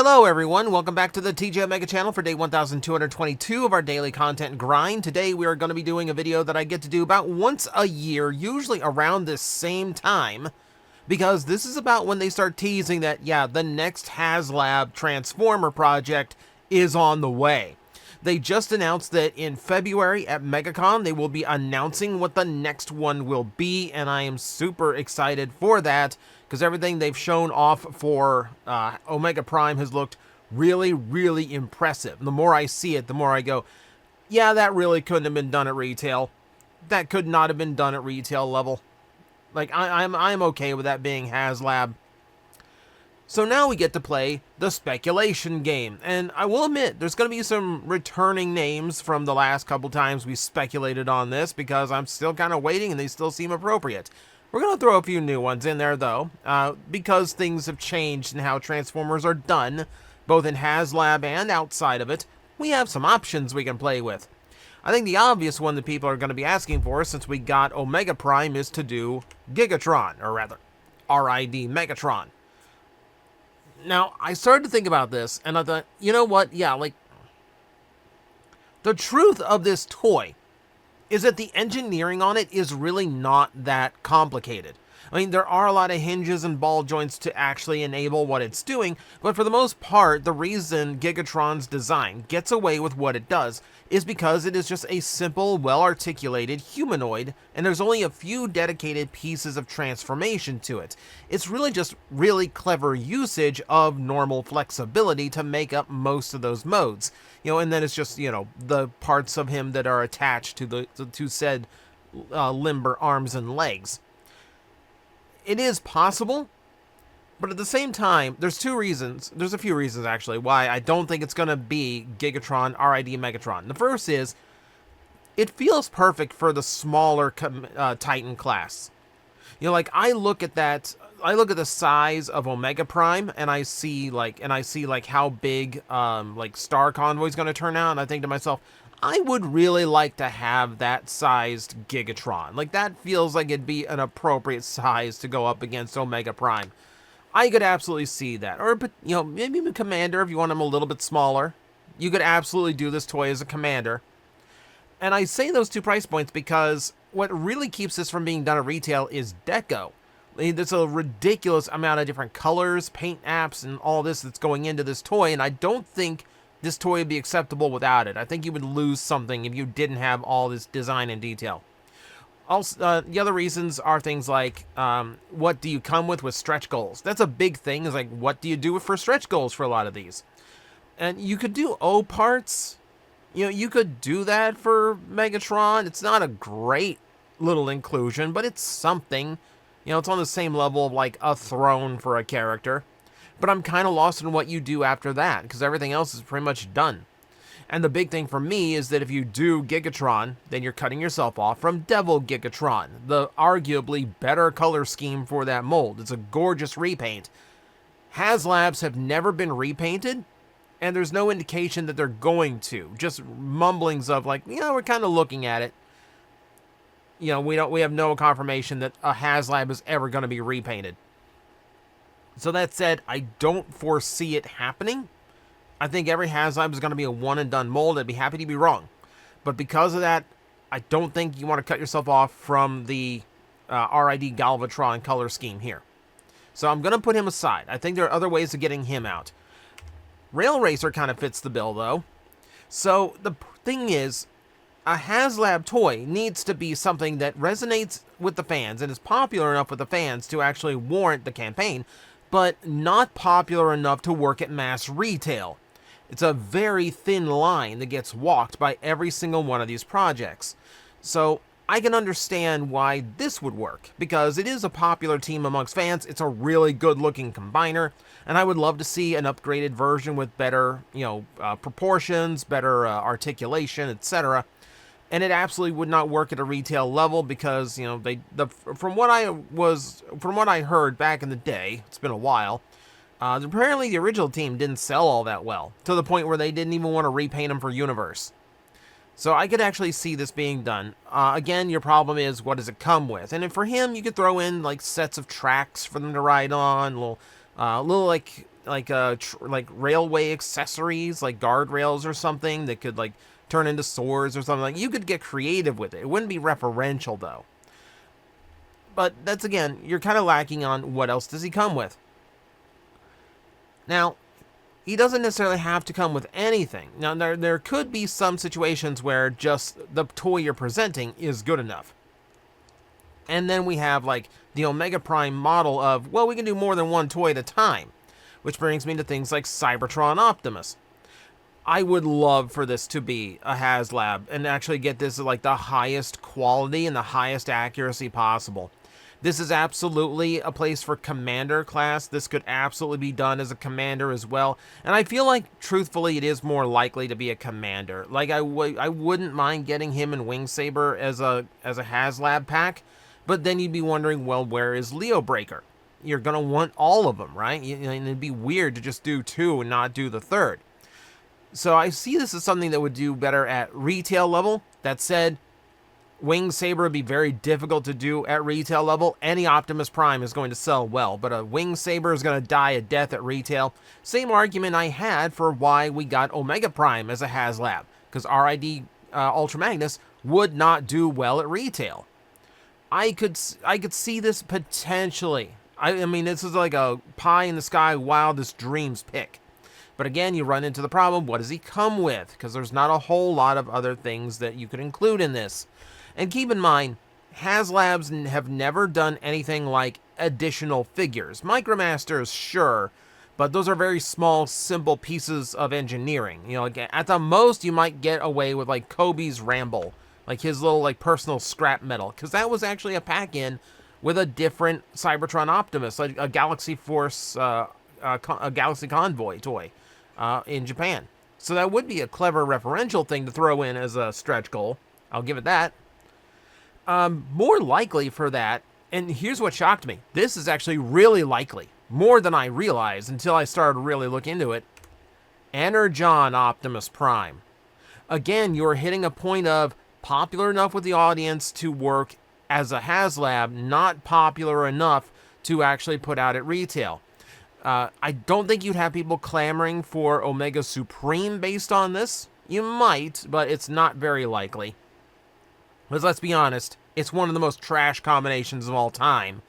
Hello everyone, welcome back to the TJOmega channel for day 1222 of our daily content grind. Today we are going to be doing a video that I get to do about once a year, usually around this same time, because this is about when they start teasing that, yeah, the next Haslab Transformer project is on the way. They just announced that in February at Megatron, they will be announcing what the next one will be, and I am super excited for that, because everything they've shown off for Omega Prime has looked really, really impressive. The more I see it, the more I go, yeah, that really couldn't have been done at retail. That could not have been done at retail level. Like, I'm okay with that being Haslab. So now we get to play the speculation game, and I will admit, there's going to be some returning names from the last couple times we speculated on this, because I'm still kind of waiting and they still seem appropriate. We're going to throw a few new ones in there, though, because things have changed in how Transformers are done, both in Haslab and outside of it. We have some options we can play with. I think the obvious one that people are going to be asking for, since we got Omega Prime, is to do Gigatron, or rather, RID Megatron. Now, I started to think about this, and I thought, you know what, yeah, like, the truth of this toy is that the engineering on it is really not that complicated. I mean, there are a lot of hinges and ball joints to actually enable what it's doing, but for the most part, the reason Gigatron's design gets away with what it does is because it is just a simple, well-articulated humanoid, and there's only a few dedicated pieces of transformation to it. It's really just really clever usage of normal flexibility to make up most of those modes. You know, and then it's just, you know, the parts of him that are attached to said limber arms and legs. It is possible, but at the same time, there's a few reasons actually, why I don't think it's going to be Gigatron RID Megatron. The first is, it feels perfect for the smaller Titan class. You know, like, I look at the size of Omega Prime, and I see like how big like Star Convoy's going to turn out, and I think to myself, I would really like to have that sized Gigatron. Like, that feels like it'd be an appropriate size to go up against Omega Prime. I could absolutely see that. Or, you know, maybe a Commander if you want him a little bit smaller. You could absolutely do this toy as a Commander. And I say those two price points because what really keeps this from being done at retail is deco. I mean, there's a ridiculous amount of different colors, paint apps, and all this that's going into this toy, and I don't think this toy would be acceptable without it. I think you would lose something if you didn't have all this design and detail. Also, the other reasons are things like, what do you come with stretch goals? That's a big thing, is like, what do you do for stretch goals for a lot of these? And you could do O parts. You know, you could do that for Megatron. It's not a great little inclusion, but it's something. You know, it's on the same level of, like, a throne for a character. But I'm kind of lost in what you do after that, because everything else is pretty much done. And the big thing for me is that if you do Gigatron, then you're cutting yourself off from Devil Gigatron, the arguably better color scheme for that mold. It's a gorgeous repaint. Haslabs have never been repainted, and there's no indication that they're going to. Just mumblings of, like, you know, we're kind of looking at it. You know, we have no confirmation that a Haslab is ever going to be repainted. So that said, I don't foresee it happening. I think every Haslab is going to be a one-and-done mold. I'd be happy to be wrong. But because of that, I don't think you want to cut yourself off from the RID Galvatron color scheme here. So I'm going to put him aside. I think there are other ways of getting him out. Rail Racer kind of fits the bill, though. So the thing is, a Haslab toy needs to be something that resonates with the fans and is popular enough with the fans to actually warrant the campaign, but not popular enough to work at mass retail. It's a very thin line that gets walked by every single one of these projects. So I can understand why this would work, because it is a popular team amongst fans. It's a really good looking combiner, and I would love to see an upgraded version with better, you know, proportions, better articulation, etc. And it absolutely would not work at a retail level because, you know, from what I heard back in the day, it's been a while, apparently the original team didn't sell all that well, to the point where they didn't even want to repaint them for Universe. So I could actually see this being done. Again, your problem is, what does it come with? And for him, you could throw in, like, sets of tracks for them to ride on, little like like railway accessories, like guardrails or something that could like turn into swords or something. Like, you could get creative with it. It wouldn't be referential though. But that's, again, you're kind of lacking on what else does he come with. Now, he doesn't necessarily have to come with anything. Now, there could be some situations where just the toy you're presenting is good enough. And then we have, like, the Omega Prime model of, well, we can do more than one toy at a time. Which brings me to things like Cybertron Optimus. I would love for this to be a Haslab and actually get this at, like, the highest quality and the highest accuracy possible. This is absolutely a place for Commander class. This could absolutely be done as a Commander as well. And I feel like, truthfully, it is more likely to be a Commander. Like, I wouldn't mind getting him and Wingsaber as a Haslab pack. But then you'd be wondering, well, where is Leo Breaker? You're going to want all of them, right? And it'd be weird to just do two and not do the third. So I see this as something that would do better at retail level. That said, Wingsaber would be very difficult to do at retail level. Any Optimus Prime is going to sell well, but a Wingsaber is going to die a death at retail. Same argument I had for why we got Omega Prime as a Haslab, because RID Ultra Magnus would not do well at retail. I could see this potentially. I mean, this is like a pie in the sky wildest dreams pick. But again, you run into the problem, what does he come with? Because there's not a whole lot of other things that you could include in this. And keep in mind, Haslabs have never done anything like additional figures. Micromasters, sure, but those are very small, simple pieces of engineering. You know, like at the most, you might get away with like Kobe's Ramble, like his little like personal scrap metal, because that was actually a pack-in with a different Cybertron Optimus, like a Galaxy Force, a Galaxy Convoy toy in Japan. So that would be a clever referential thing to throw in as a stretch goal. I'll give it that. More likely for that, and here's what shocked me. This is actually really likely, more than I realized until I started really looking into it. Energon Optimus Prime. Again, you're hitting a point of popular enough with the audience to work as a Haslab, not popular enough to actually put out at retail. I don't think you'd have people clamoring for Omega Supreme based on this. You might, but it's not very likely. Because let's be honest, it's one of the most trash combinations of all time.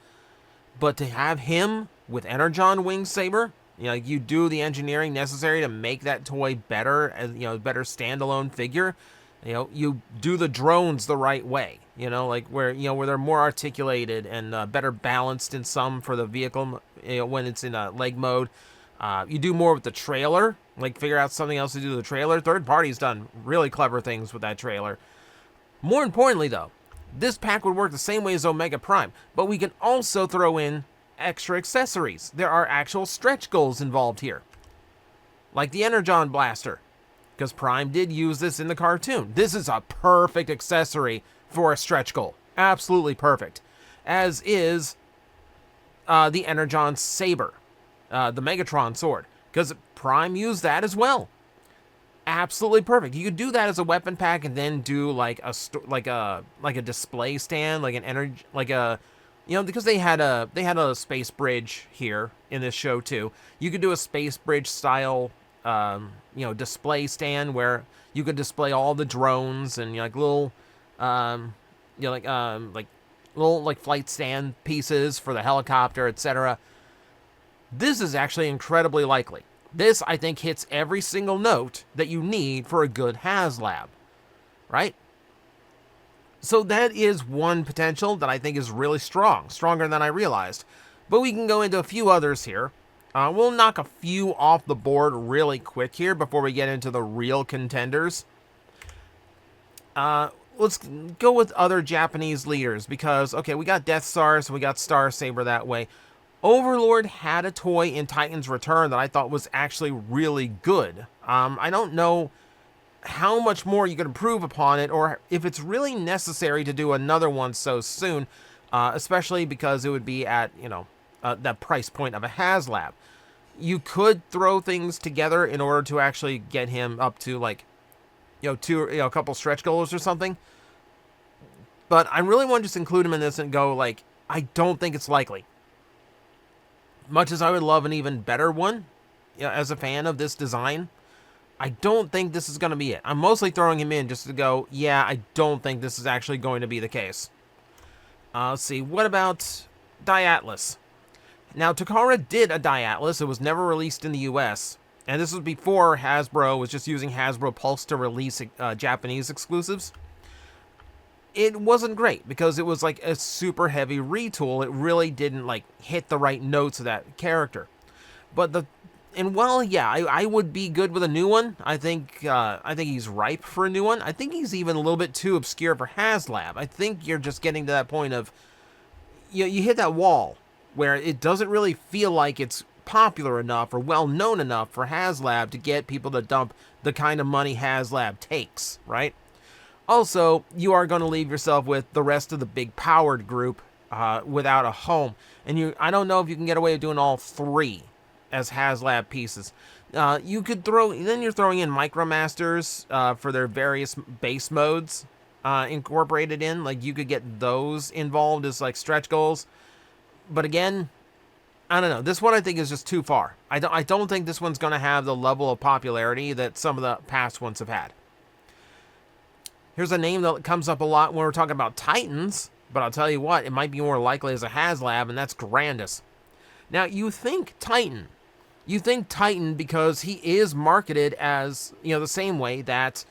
But to have him with Energon Wingsaber, you know, you do the engineering necessary to make that toy better, as you know, better standalone figure. You know, you do the drones the right way. You know, like where they're more articulated and better balanced in some for the vehicle. You know, when it's in leg mode. You do more with the trailer, like figure out something else to do with the trailer. Third party's done really clever things with that trailer. More importantly, though, this pack would work the same way as Omega Prime, but we can also throw in extra accessories. There are actual stretch goals involved here, like the Energon Blaster, because Prime did use this in the cartoon. This is a perfect accessory for a stretch goal. Absolutely perfect. As is the Energon Saber, the Megatron sword, because Prime used that as well. Absolutely perfect. You could do that as a weapon pack and then do like a display stand, like an energy, like a, you know, because they had a space bridge here in this show too. You could do a space bridge style, you know, display stand where you could display all the drones and, you know, like little, you know, like little like flight stand pieces for the helicopter, etc. This is actually incredibly likely. This, I think, hits every single note that you need for a good Haslab, right? So that is one potential that I think is really strong, stronger than I realized. But we can go into a few others here. We'll knock a few off the board really quick here before we get into the real contenders. Let's go with other Japanese leaders because, okay, we got Death Star, so we got Star Saber that way. Overlord had a toy in Titan's Return that I thought was actually really good. I don't know how much more you could improve upon it or if it's really necessary to do another one so soon, especially because it would be at, you know, the price point of a Haslab. You could throw things together in order to actually get him up to, like, you know, a couple stretch goals or something. But I really want to just include him in this and go, like, I don't think it's likely. Much as I would love an even better one, as a fan of this design, I don't think this is going to be it. I'm mostly throwing him in just to go, yeah, I don't think this is actually going to be the case. Let's see, what about Diatlas? Now, Takara did a Diatlas. It was never released in the US, and this was before Hasbro was just using Hasbro Pulse to release Japanese exclusives. It wasn't great because it was like a super heavy retool. It really didn't like hit the right notes of that character. But while yeah, I would be good with a new one. I think he's ripe for a new one. I think he's even a little bit too obscure for Haslab. I think you're just getting to that point of you hit that wall where it doesn't really feel like it's popular enough or well known enough for Haslab to get people to dump the kind of money Haslab takes, right? Also, you are going to leave yourself with the rest of the big powered group without a home. And I don't know if you can get away with doing all three as Haslab pieces. You could then you're throwing in Micromasters for their various base modes incorporated in. Like, you could get those involved as like stretch goals. But again, I don't know. This one I think is just too far. I don't think this one's going to have the level of popularity that some of the past ones have had. Here's a name that comes up a lot when we're talking about Titans, but I'll tell you what, it might be more likely as a Haslab, and that's Grandus. Now, you think Titan. You think Titan because he is marketed as, the same way that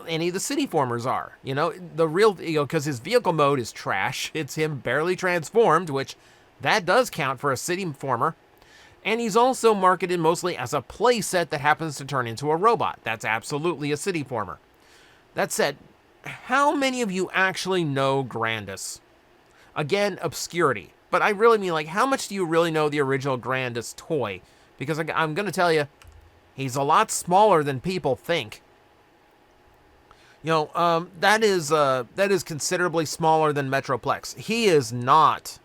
any of the City Formers are. The real, because his vehicle mode is trash. It's him barely transformed, which that does count for a City Former. And he's also marketed mostly as a playset that happens to turn into a robot. That's absolutely a City Former. That said, how many of you actually know Grandus? Again, obscurity. But I really mean, like, how much do you really know the original Grandus toy? Because I'm going to tell you, he's a lot smaller than people think. That is considerably smaller than Metroplex. He is not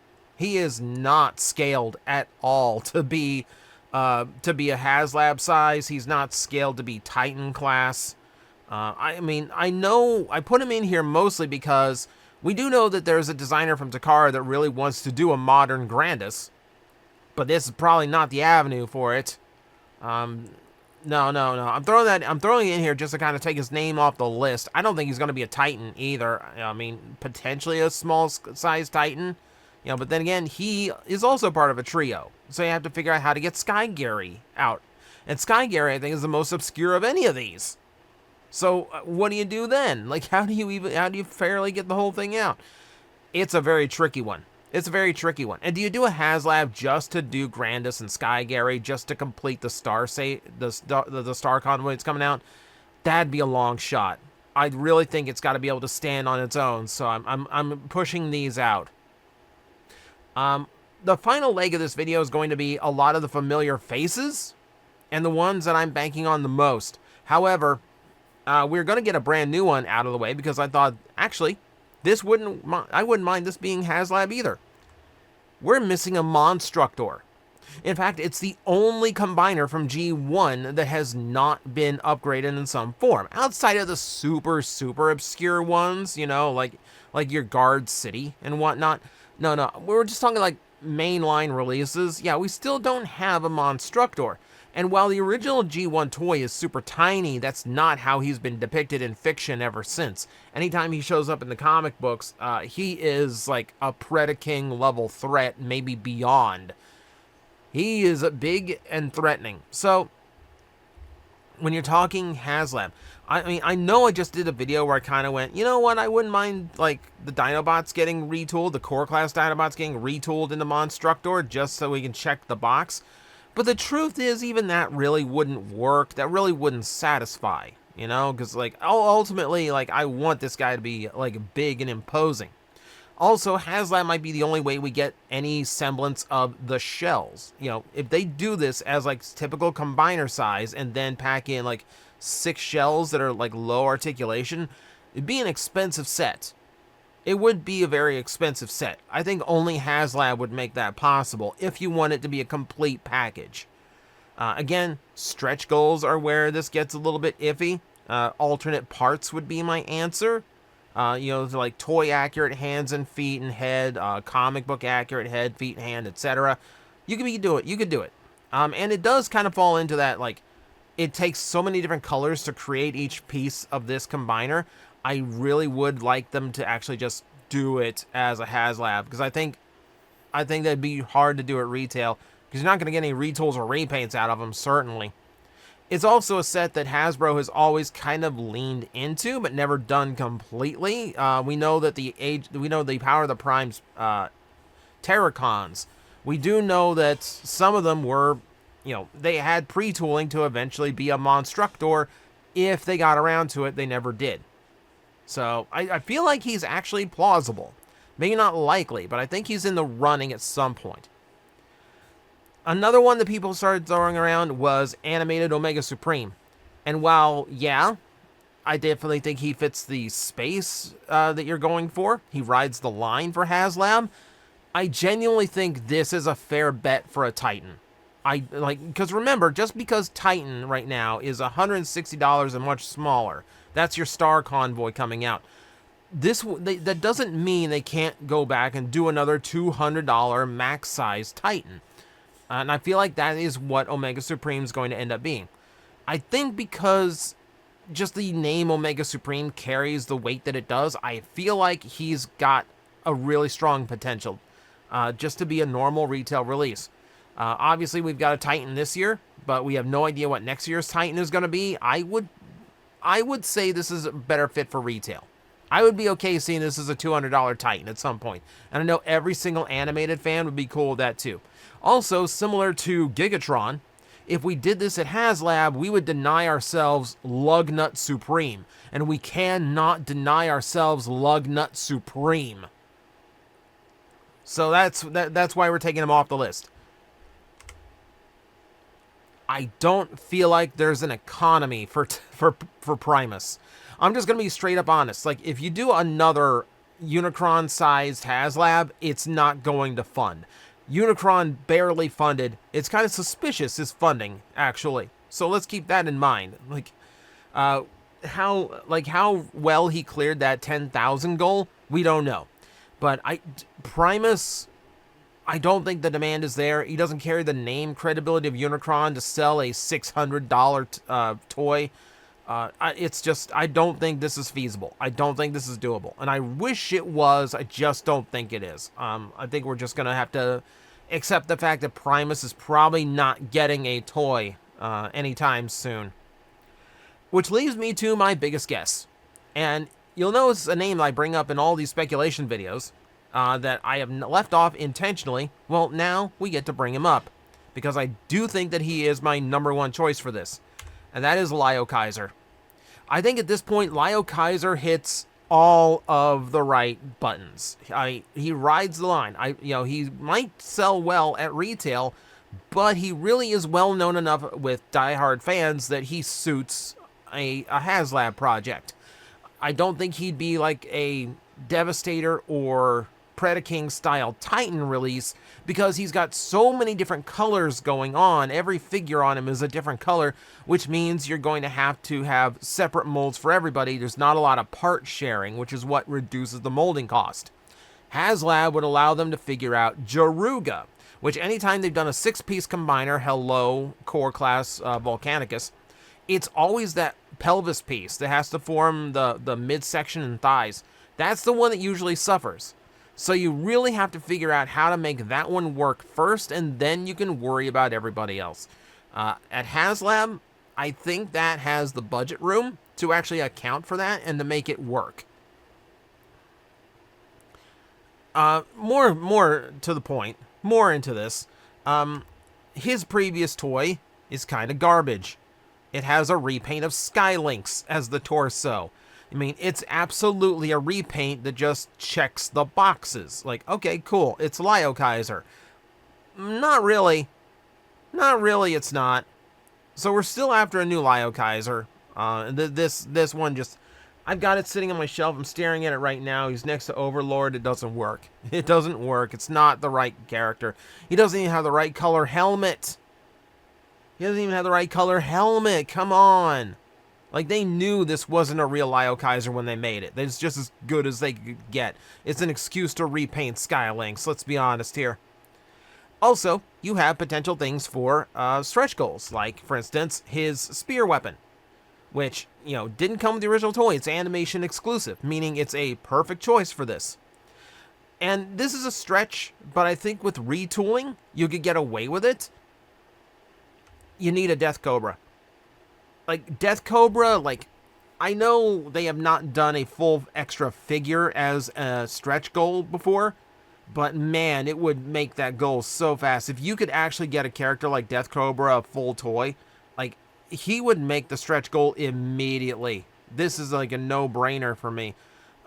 scaled at all to be a Haslab size. He's not scaled to be Titan class. I put him in here mostly because we do know that there's a designer from Takara that really wants to do a modern Grandus, but this is probably not the avenue for it. No. I'm throwing it in here just to kind of take his name off the list. I don't think he's going to be a Titan either. Potentially a small size Titan, but then again, he is also part of a trio, so you have to figure out how to get Sky Gary out. And Sky Gary, I think, is the most obscure of any of these. So what do you do then? Like, how do you fairly get the whole thing out? It's a very tricky one. And do you do a Haslab just to do Grandus and Sky Gary, just to complete the star convoy that's coming out? That'd be a long shot. I really think it's got to be able to stand on its own. So I'm pushing these out. The final leg of this video is going to be a lot of the familiar faces and the ones that I'm banking on the most. However, we're going to get a brand new one out of the way because I thought, actually, I wouldn't mind this being Haslab either. We're missing a Monstructor. In fact, it's the only combiner from G1 that has not been upgraded in some form. Outside of the super, super obscure ones, like your Guard City and whatnot. No, we're just talking like mainline releases. Yeah, we still don't have a Monstructor. And while the original G1 toy is super tiny, that's not how he's been depicted in fiction ever since. Anytime he shows up in the comic books, he is like a Predaking level threat, maybe beyond. He is big and threatening. So, when you're talking Haslab, I know I just did a video where I kind of went, you know what, I wouldn't mind, like, the Dinobots getting retooled, the core class Dinobots getting retooled into Monstructor, just so we can check the box. But the truth is, even that really wouldn't work. That really wouldn't satisfy, because, like, ultimately, like, I want this guy to be, like, big and imposing. Also, Haslab might be the only way we get any semblance of the shells. If they do this as, like, typical combiner size and then pack in, like, 6 shells that are, like, low articulation, it'd be an expensive set. It would be a very expensive set. I think only Haslab would make that possible if you want it to be a complete package. Again, stretch goals are where this gets a little bit iffy. Alternate parts would be my answer. Like toy accurate hands and feet and head, comic book accurate head, feet, hand, etc. You could do it. And it does kind of fall into that, like, it takes so many different colors to create each piece of this combiner. I really would like them to actually just do it as a Haslab, because I think that'd be hard to do at retail, because you're not going to get any retools or repaints out of them, certainly. It's also a set that Hasbro has always kind of leaned into, but never done completely. We know that the Power of the Primes Terracons. We do know that some of them were, they had pre-tooling to eventually be a Monstructor. If they got around to it, they never did. So I feel like he's actually plausible. Maybe not likely, but I think he's in the running at some point. Another one that people started throwing around was animated Omega Supreme. And while, yeah, I definitely think he fits the space that you're going for, he rides the line for Haslab, I genuinely think this is a fair bet for a Titan. Because remember, just because Titan right now is $160 and much smaller, that's your Star Convoy coming out. That doesn't mean they can't go back and do another $200 max size Titan. And I feel like that is what Omega Supreme is going to end up being. I think because just the name Omega Supreme carries the weight that it does, I feel like he's got a really strong potential just to be a normal retail release. Obviously, we've got a Titan this year, but we have no idea what next year's Titan is going to be. I would say this is a better fit for retail. I would be okay seeing this as a $200 Titan at some point. And I know every single animated fan would be cool with that too. Also, similar to Gigatron, if we did this at Haslab, we would deny ourselves Lugnut Supreme. And we cannot deny ourselves Lugnut Supreme. So that's why we're taking him off the list. I don't feel like there's an economy for Primus. I'm just going to be straight up honest. Like, if you do another Unicron-sized Haslab, it's not going to fund. Unicron barely funded. It's kind of suspicious, his funding, actually. So let's keep that in mind. Like, how well he cleared that 10,000 goal, we don't know. But Primus, I don't think the demand is there. He doesn't carry the name credibility of Unicron to sell a $600 toy. It's just, I don't think this is feasible. I don't think this is doable. And I wish it was. I just don't think it is. I think we're just going to have to accept the fact that Primus is probably not getting a toy anytime soon. Which leaves me to my biggest guess. And you'll notice a name I bring up in all these speculation videos that I have left off intentionally. Well, now we get to bring him up, because I do think that he is my #1 choice for this. And that is Lio Kaiser. I think at this point, Lio Kaiser hits all of the right buttons. He rides the line. He might sell well at retail, but he really is well known enough with diehard fans that he suits a Haslab project. I don't think he'd be like a Devastator or Predaking style Titan release, because he's got so many different colors going on. Every figure on him is a different color, which means you're going to have separate molds for everybody. There's not a lot of part sharing, which is what reduces the molding cost. Haslab would allow them to figure out Jaruga, which anytime they've done a 6-piece combiner, hello, core class Volcanicus, it's always that pelvis piece that has to form the midsection and thighs. That's the one that usually suffers. So you really have to figure out how to make that one work first, and then you can worry about everybody else. At Haslab, I think that has the budget room to actually account for that and to make it work. More to the point, more into this, his previous toy is kind of garbage. It has a repaint of Skylynx as the torso. I mean, it's absolutely a repaint that just checks the boxes. Like, okay, cool, it's Lio Kaiser. Not really. Not really, it's not. So we're still after a new Lio Kaiser. This one just... I've got it sitting on my shelf. I'm staring at it right now. He's next to Overlord. It doesn't work. It doesn't work. It's not the right character. He doesn't even have the right color helmet. He doesn't even have the right color helmet. Come on. Like, they knew this wasn't a real Lio Kaiser when they made it. It's just as good as they could get. It's an excuse to repaint Skylynx, let's be honest here. Also, you have potential things for stretch goals, like, for instance, his spear weapon, which, you know, didn't come with the original toy. It's animation exclusive, meaning it's a perfect choice for this. And this is a stretch, but I think with retooling, you could get away with it. You need a Death Cobra. Like, Death Cobra, like, I know they have not done a full extra figure as a stretch goal before, but man, it would make that goal so fast. If you could actually get a character like Death Cobra, a full toy, like, he would make the stretch goal immediately. This is like a no-brainer for me.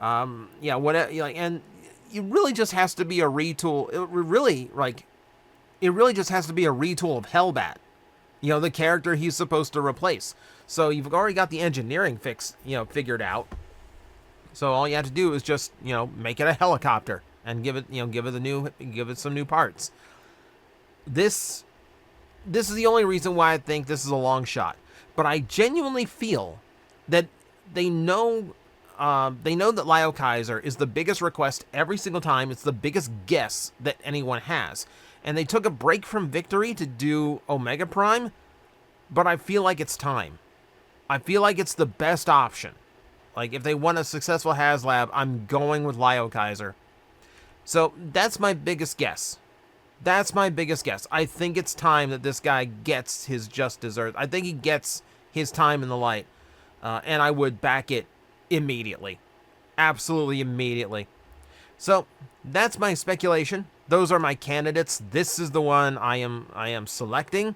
Yeah, whatever, like, and it really just has to be a retool. It really just has to be a retool of Hellbat. You know, the character he's supposed to replace. So you've already got the engineering figured out. So all you have to do is just, you know, make it a helicopter and give it some new parts. This is the only reason why I think this is a long shot. But I genuinely feel that they know that Lio Kaiser is the biggest request every single time. It's the biggest guess that anyone has. And they took a break from Victory to do Omega Prime, but I feel like it's time. I feel like it's the best option. Like, if they want a successful Haslab, I'm going with Lio Kaiser. So, that's my biggest guess. That's my biggest guess. I think it's time that this guy gets his just desserts. I think he gets his time in the light. And I would back it immediately. Absolutely immediately. So, that's my speculation. Those are my candidates. This is the one I am selecting.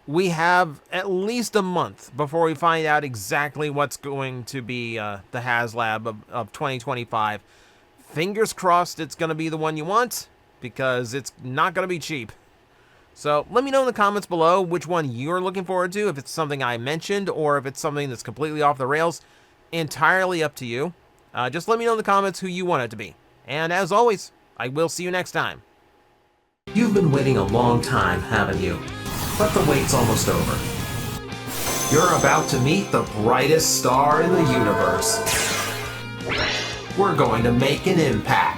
We have at least a month before we find out exactly what's going to be the Haslab of 2025. Fingers crossed it's going to be the one you want, because it's not going to be cheap. So let me know in the comments below which one you're looking forward to, if it's something I mentioned or if it's something that's completely off the rails. Entirely up to you. Just let me know in the comments who you want it to be. And as always, I will see you next time. You've been waiting a long time, haven't you? But the wait's almost over. You're about to meet the brightest star in the universe. We're going to make an impact.